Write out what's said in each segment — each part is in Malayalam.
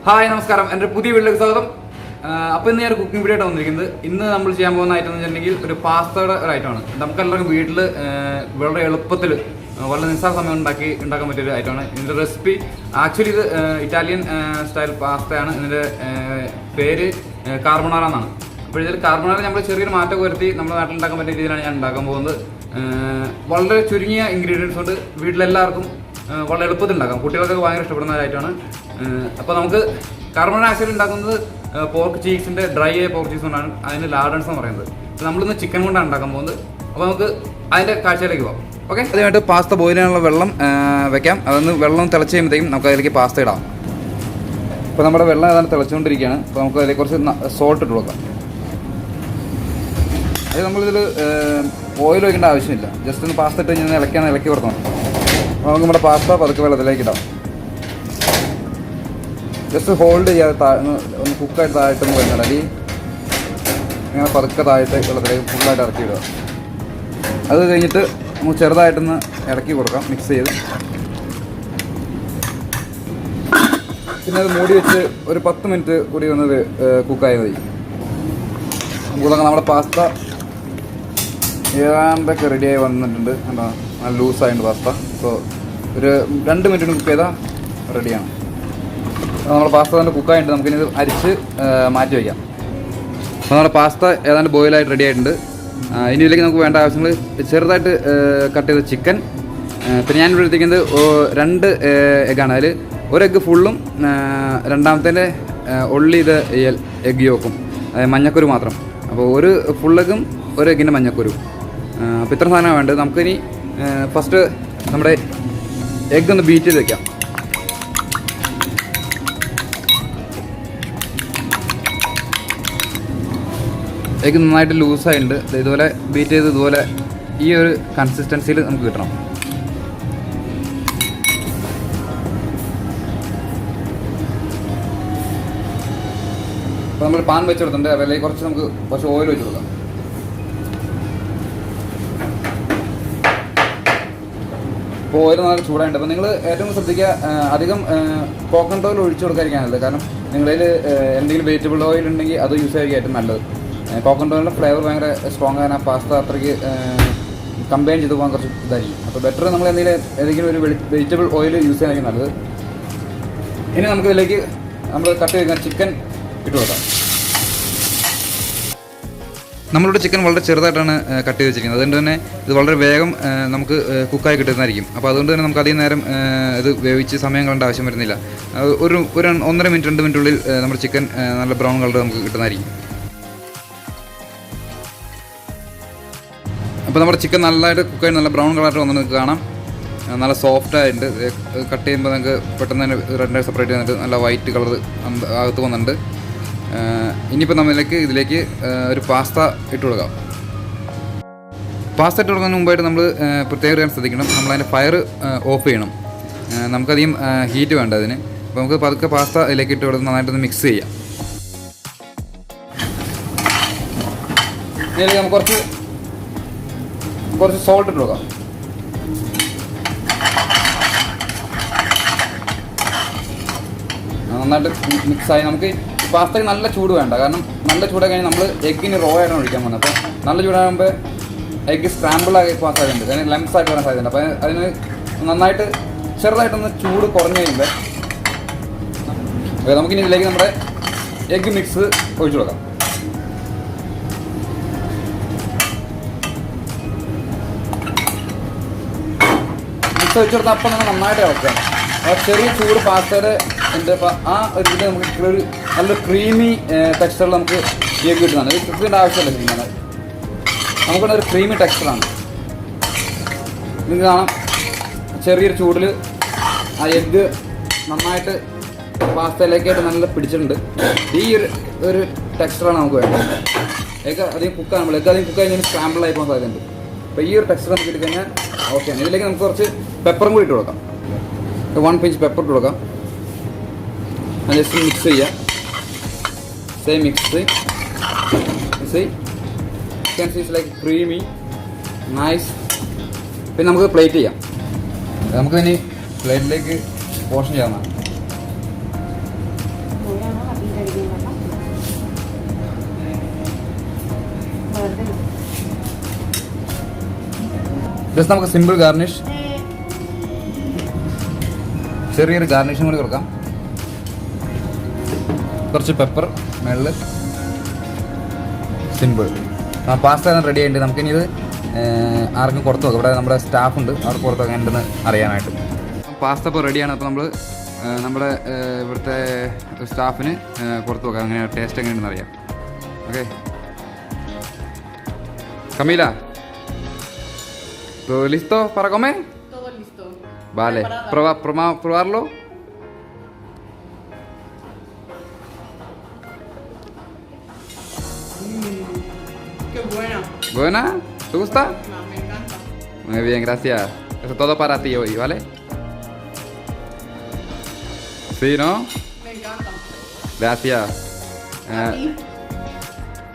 ഹായ് നമസ്കാരം, എൻ്റെ പുതിയ വീട്ടിലേക്ക് സ്വാഗതം. അപ്പോൾ ഇന്ന് ഞാൻ കുക്കിംഗ് വീഡിയോ ആയിട്ട് വന്നിരിക്കുന്നത്. ഇന്ന് നമ്മൾ ചെയ്യാൻ പോകുന്ന ഐറ്റം എന്ന് വെച്ചിട്ടുണ്ടെങ്കിൽ ഒരു പാസ്തയുടെ ഒരു ഐറ്റമാണ്. നമുക്കെല്ലാവർക്കും വീട്ടിൽ വളരെ എളുപ്പത്തിൽ വളരെ നിസ്സാര സമയം ഉണ്ടാക്കാൻ പറ്റിയൊരു ഐറ്റമാണ്. ഇതിൻ്റെ റെസിപ്പി ആക്ച്വലി ഇത് ഇറ്റാലിയൻ സ്റ്റൈൽ പാസ്തയാണ്. ഇതിൻ്റെ പേര് കാർബണാറ എന്നാണ്. അപ്പോൾ ഇതിൽ കാർബണാറ നമ്മൾ ചെറിയൊരു മാറ്റം വരുത്തി നമ്മുടെ നാട്ടിൽ ഉണ്ടാക്കാൻ പറ്റിയ രീതിയിലാണ് ഞാൻ ഉണ്ടാക്കാൻ പോകുന്നത്. വളരെ ചുരുങ്ങിയ ഇൻഗ്രീഡിയൻസ് കൊണ്ട് വീട്ടിലെല്ലാവർക്കും വളരെ എളുപ്പത്തിൽ ഉണ്ടാക്കാം. കുട്ടികൾക്കൊക്കെ ഭയങ്കര ഇഷ്ടപ്പെടുന്ന ഒരു ഐറ്റമാണ്. അപ്പോൾ നമുക്ക് കാർബണാറ ആക്ച്വലി ഉണ്ടാക്കുന്നത് പോർക്ക് ചീസിൻ്റെ ഡ്രൈ ആയ പോർക്ക് ചീസ് കൊണ്ടാണ്. അതിന് ലാഡൻസ് എന്ന് പറയുന്നത്. അപ്പോൾ നമ്മളിന്ന് ചിക്കൻ കൊണ്ടാണ് ഉണ്ടാക്കാൻ പോകുന്നത്. അപ്പോൾ നമുക്ക് അതിൻ്റെ കാഴ്ചയിലേക്ക് പോകാം. ഓക്കെ, ആദ്യമായിട്ട് പാസ്ത ബോയിൽ ചെയ്യാനുള്ള വെള്ളം വെക്കാം. അതൊന്ന് വെള്ളം തിളച്ച് കഴിയുമ്പോഴത്തേക്കും നമുക്ക് അതിലേക്ക് പാസ്ത ഇടാം. ഇപ്പോൾ നമ്മുടെ വെള്ളം ഏതാണ്ട് തിളച്ചുകൊണ്ടിരിക്കുകയാണ്. അപ്പോൾ നമുക്ക് അതിലേക്ക് കുറച്ച് സോൾട്ട് ഇട്ട് കൊടുക്കാം. അത് നമ്മളിതിൽ ഓയിൽ ഒഴിക്കേണ്ട ആവശ്യമില്ല. ജസ്റ്റ് ഒന്ന് പാസ്ത ഇട്ട് കഴിഞ്ഞാൽ ഇളക്കി കൊടുക്കണം. അപ്പോൾ നമുക്ക് നമ്മുടെ പാസ്ത പതുക്കെ വെള്ളത്തിലേക്ക് ഇടാം. ജസ്റ്റ് ഹോൾഡ് ചെയ്യാതെ ഒന്ന് കുക്കായിട്ട് താഴെട്ടൊന്ന് വരുന്നുണ്ട്. അല്ലെങ്കിൽ ഇങ്ങനെ പതുക്കെ താഴത്തെ വെള്ളത്തിലേക്ക് ഫുള്ളായിട്ട് ഇറക്കി ഇടുക. അത് കഴിഞ്ഞിട്ട് നമുക്ക് ചെറുതായിട്ടൊന്ന് ഇറക്കി കൊടുക്കാം, മിക്സ് ചെയ്ത്. പിന്നെ അത് മൂടി വെച്ച് ഒരു 10 മിനിറ്റ് കൂടി ഒന്ന് കുക്കായി മതി. കൂടെ നമ്മുടെ പാസ്ത ഏതാണ്ടൊക്കെ റെഡിയായി വന്നിട്ടുണ്ട്. എന്താ നല്ല ലൂസായിട്ടുണ്ട് പാസ്ത. അപ്പോൾ ഒരു 2 മിനിറ്റ് കുക്ക് ചെയ്താൽ റെഡിയാണ്. നമ്മുടെ പാസ്ത തന്നെ കുക്കായിട്ട് നമുക്കിനി ഇത് അരിച്ച് മാറ്റി വയ്ക്കാം. അപ്പോൾ നമ്മുടെ പാസ്ത ഏതാണ്ട് ബോയിലായിട്ട് റെഡി ആയിട്ടുണ്ട്. ഇനി ഇതിലേക്ക് നമുക്ക് വേണ്ട ആവശ്യങ്ങൾ ചെറുതായിട്ട് കട്ട് ചെയ്ത ചിക്കൻ. പിന്നെ ഞാൻ ഇവിടെ എടുത്തിരിക്കുന്നത് 2 എഗ്ഗാണ്. അതിൽ ഒരു എഗ്ഗ് ഫുള്ളും രണ്ടാമത്തേൻ്റെ ഉള്ളി ഇത് എഗ്ഗ് യോക്കും മഞ്ഞക്കുരു മാത്രം. അപ്പോൾ ഒരു ഫുൾ എഗ്ഗും ഒരു എഗ്ഗിൻ്റെ മഞ്ഞക്കുരു. അപ്പോൾ ഇത്ര സാധനമാണ് വേണ്ടത്. നമുക്കിനി ഫസ്റ്റ് നമ്മുടെ എഗ്ഗ് ഒന്ന് ബീറ്റ് ചെയ്ത് വെക്കാം. എഗ്ഗ് നന്നായിട്ട് ലൂസായിട്ടുണ്ട്. ഇതുപോലെ ബീറ്റ് ചെയ്ത് ഇതുപോലെ ഈ ഒരു കൺസിസ്റ്റൻസിയിൽ നമുക്ക് കിട്ടണം. അപ്പോൾ നമ്മൾ പാൻ വെച്ച് കൊടുത്തിട്ടുണ്ട്. അതിലേക്ക് കുറച്ച് ഓയിൽ വെച്ച് കൊടുക്കാം. അപ്പോൾ ഓയിൽ നല്ല ചൂടായിട്ടുണ്ട്. അപ്പോൾ നിങ്ങൾ ഏറ്റവും ശ്രദ്ധിക്കുക, അധികം കോക്കനട്ട് ഓയിൽ ഒഴിച്ചു കൊടുക്കാതിരിക്കാനല്ല. കാരണം നിങ്ങളിൽ എന്തെങ്കിലും വെജിറ്റബിൾ ഓയിൽ ഉണ്ടെങ്കിൽ അത് യൂസ് ചെയ്യാൻ ഏറ്റവും നല്ലത്. കോക്കനട്ട് ഓയിലിൻ്റെ ഫ്ലേവർ ഭയങ്കര സ്ട്രോങ് ആണ്. പാസ്ത അത്രയ്ക്ക് കമ്പൈൻ ചെയ്ത് പോകാൻ കുറച്ച് ഇതായിരിക്കും. അപ്പോൾ ബെറ്റർ നമ്മൾ ഏതെങ്കിലും ഒരു വെജിറ്റബിൾ ഓയിൽ യൂസ് ചെയ്യാനായിരിക്കും നല്ലത്. ഇനി നമുക്കിതിലേക്ക് നമ്മൾ കട്ട് ചെയ്യുന്ന ചിക്കൻ ഇട്ട് കൊടുക്കാം. നമ്മളുടെ ചിക്കൻ വളരെ ചെറുതായിട്ടാണ് കട്ട് ചെയ്ത് വെച്ചിരിക്കുന്നത്. അതുകൊണ്ട് തന്നെ ഇത് വളരെ വേഗം നമുക്ക് കുക്കായി കിട്ടുന്നതായിരിക്കും. അപ്പോൾ അതുകൊണ്ട് തന്നെ നമുക്ക് അധികം നേരം ഇത് വേവിച്ച് സമയം കളേണ്ട ആവശ്യം വരുന്നില്ല. ഒരു 1.5 മിനിറ്റ് 2 മിനിറ്റുള്ളിൽ നമ്മുടെ ചിക്കൻ നല്ല ബ്രൗൺ കളർ നമുക്ക് കിട്ടുന്നതായിരിക്കും. അപ്പോൾ നമ്മുടെ ചിക്കൻ നല്ലതായിട്ട് കുക്കായി നല്ല ബ്രൗൺ കളറായിട്ട് വന്നിട്ട് നിങ്ങൾക്ക് കാണാം. നല്ല സോഫ്റ്റ് ആയിട്ടുണ്ട്. കട്ട് ചെയ്യുമ്പോൾ നിങ്ങൾക്ക് പെട്ടെന്ന് തന്നെ റെഡ് സെപ്പറേറ്റ് ചെയ്തിട്ട് നല്ല വൈറ്റ് കളർ അകത്ത് വന്നിട്ടുണ്ട്. ഇനിയിപ്പോൾ ഇതിലേക്ക് ഒരു പാസ്ത ഇട്ട് കൊടുക്കാം. പാസ്ത ഇട്ട് കൊടുക്കുന്നതിന് മുമ്പായിട്ട് നമ്മൾ പ്രത്യേകം ശ്രദ്ധിക്കണം. നമ്മളതിൻ്റെ ഫയർ ഓഫ് ചെയ്യണം. നമുക്കധികം ഹീറ്റ് വേണ്ട അതിന്. അപ്പോൾ നമുക്ക് പതുക്കെ പാസ്ത ഇതിലേക്ക് ഇട്ട് കൊടുത്ത് നന്നായിട്ടൊന്ന് മിക്സ് ചെയ്യാം. ഇതിലേക്ക് നമുക്ക് കുറച്ച് സോൾട്ട് ഇട്ട് കൊടുക്കാം. നന്നായിട്ട് മിക്സായി. നമുക്ക് പാസ്തയ്ക്ക് നല്ല ചൂട് വേണ്ട. കാരണം നല്ല ചൂടായി കഴിഞ്ഞാൽ നമ്മൾ എഗ്ഗിന് റോ ആയിട്ടാണ് ഒഴിക്കാൻ പോകുന്നത്. അപ്പോൾ നല്ല ചൂടാകുമ്പോൾ എഗ്ഗ് സ്ക്രാമ്പിൾ ആയി പോകാൻ സാധ്യതയുണ്ട്. അതിന് ലംസ് ആയിട്ട് വരാൻ സാധ്യതയുണ്ട്. അപ്പോൾ അതിന് നന്നായിട്ട് ചെറുതായിട്ടൊന്ന് ചൂട് കുറഞ്ഞു കഴിയുമ്പോൾ നമുക്കിനി ഇതിലേക്ക് നമ്മുടെ എഗ്ഗ് മിക്സ് ഒഴിച്ചു കൊടുക്കാം. മിക്സ് ഒഴിച്ചു കൊടുത്താൽ അപ്പം നമ്മൾ നന്നായിട്ട് ഇളക്കാം. ആ ചെറിയ ചൂട് പാസ്തയുടെ ആ ഒരു ഇതിൽ നമുക്ക് ഒരു നല്ലൊരു ക്രീമി ടെക്സ്ചറിൽ നമുക്ക് എഗ്ഗ് കിട്ടുന്നതാണ്. ഇത് കുക്കിൻ്റെ ആവശ്യമില്ല. ചെയ്യുന്നത് നമുക്കിവിടെ ഒരു ക്രീമി ടെക്സ്ചറാണ്. നിങ്ങൾക്ക് കാണാം ചെറിയൊരു ചൂടിൽ ആ എഗ്ഗ് നന്നായിട്ട് പാസ്തയിലേക്കായിട്ട് നല്ല പിടിച്ചിട്ടുണ്ട്. ഈ ഒരു ടെക്സ്ചറാണ് നമുക്ക് വേണ്ടത്. എഗ്ഗ് അധികം കുക്കാകുമ്പോൾ എഗ്ഗ് അധികം കുക്ക് കഴിഞ്ഞാൽ സ്ക്രാമ്പിളായി പോകാൻ സാധ്യതയുണ്ട്. അപ്പോൾ ഈ ഒരു ടെക്സ്ചർ നമുക്ക് ഇട്ട് കഴിഞ്ഞാൽ ഓക്കെയാണ്. ഇതിലേക്ക് നമുക്ക് കുറച്ച് പെപ്പറും കൂടി ഇട്ട് കൊടുക്കാം. 1 പിഞ്ച് പെപ്പർ ഇട്ട് കൊടുക്കാം. ജസ്റ്റ് മിക്സ് ചെയ്യാം. Mix like creamy nice. പിന്നെ നമുക്ക് പ്ലേറ്റ് ചെയ്യാം. നമുക്കിനി പ്ലേറ്റിലേക്ക് പോർഷൻ ചെയ്യാവുന്നതാണ്. ജസ്റ്റ് നമുക്ക് സിമ്പിൾ ഗാർണിഷ്, ചെറിയൊരു ഗാർണിഷും കൂടി കൊടുക്കാം. കുറച്ച് പെപ്പർ മേളിൽ. സിമ്പിൾ. പാസ്ത റെഡി ആയിട്ട് നമുക്കിനി ഇത് ആർക്കും പുറത്ത് നോക്കാം. ഇവിടെ നമ്മുടെ സ്റ്റാഫുണ്ട്, അവർക്ക് പുറത്ത് വെക്കാനുണ്ടെന്ന് അറിയാനായിട്ട്. പാസ്ത ഇപ്പോൾ റെഡിയാണ്. അപ്പോൾ നമ്മൾ നമ്മുടെ ഇവിടുത്തെ സ്റ്റാഫിന് പുറത്ത് നോക്കാം, അങ്ങനെ ടേസ്റ്റ് എങ്ങനെയുണ്ടെന്ന് അറിയാം. Okay Camila, ¿todo listo para comer? Todo listo. Vale, probarlo. Qué buena. ¿Buena? ¿Te gusta? No, me encanta. Muy bien, gracias. Eso es todo para ti hoy, ¿vale? Sí, ¿no? Me encanta. Gracias.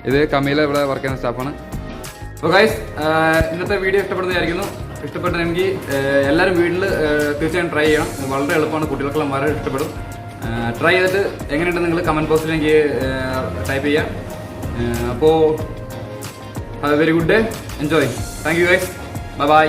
ഇത് കമീല ഇവിടെ വർക്ക് ചെയ്യുന്ന സ്റ്റാഫാണ്. അപ്പോൾ ഗൈസ്, ഇന്നത്തെ വീഡിയോ ഇഷ്ടപ്പെടുന്നതായിരിക്കുന്നു. ഇഷ്ടപ്പെട്ടെങ്കിൽ എല്ലാവരും വീട്ടിൽ തീർച്ചയായും ട്രൈ ചെയ്യണം. വളരെ എളുപ്പമാണ്, കുട്ടികൾക്കെല്ലാം വളരെ ഇഷ്ടപ്പെടും. ട്രൈ ചെയ്തിട്ട് എങ്ങനെയുണ്ട് നിങ്ങൾ കമൻറ്റ് ബോക്സിൽ എനിക്ക് ടൈപ്പ് ചെയ്യാം. അപ്പോൾ have A very good day, enjoy. Thank you guys, bye bye.